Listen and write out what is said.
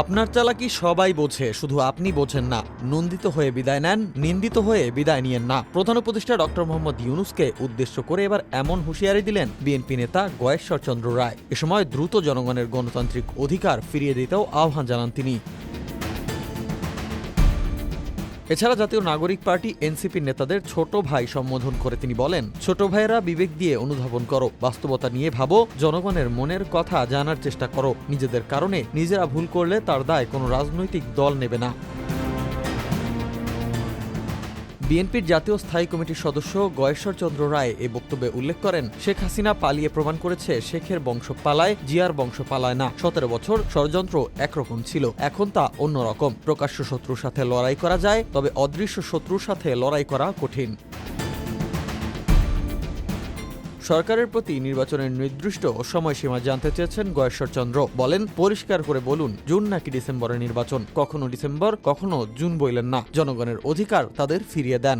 আপনার চালাকি সবাই বোঝে, শুধু আপনি বোঝেন না। নন্দিত হয়ে বিদায় নেন, নিন্দিত হয়ে বিদায় নিয়েন না। প্রধান উপদেষ্টা ডক্টর মোহাম্মদ ইউনূসকে উদ্দেশ্য করে এবার এমন হুঁশিয়ারি দিলেন বিএনপি নেতা গয়েশ্বর চন্দ্র রায়। এ সময় দ্রুত জনগণের গণতান্ত্রিক অধিকার ফিরিয়ে দিতেও আহ্বান জানান তিনি। এছাড়া জাতীয় নাগরিক পার্টি এনসিপির নেতাদের ছোট ভাই সম্বোধন করে তিনি বলেন, ছোট ভাইয়েরা বিবেক দিয়ে অনুধাবন করো, বাস্তবতা নিয়ে ভাবো, জনগণের মনের কথা জানার চেষ্টা করো। নিজেদের কারণে নিজেরা ভুল করলে তার দায় কোনো রাজনৈতিক দল নেবে না। বিএনপির জাতীয় স্থায়ী কমিটির সদস্য গয়েশ্বর চন্দ্র রায় এ বক্তব্যে উল্লেখ করেন, শেখ হাসিনা পালিয়ে প্রমাণ করেছে শেখের বংশ পালায়, জিয়ার বংশ পালায় না। 17 বছর ষড়যন্ত্র একরকম ছিল, এখন তা অন্যরকম। প্রকাশ্য শত্রুর সাথে লড়াই করা যায়, তবে অদৃশ্য শত্রুর সাথে লড়াই করা কঠিন। সরকারের প্রতি নির্বাচনের নির্দিষ্ট সময়সীমা জানতে চেয়েছেন গয়েশ্বর চন্দ্র। বলেন, পরিষ্কার করে বলুন, জুন নাকি ডিসেম্বরের নির্বাচন। কখনো ডিসেম্বর, কখনো জুন বইলেন না। জনগণের অধিকার তাদের ফিরিয়ে দেন।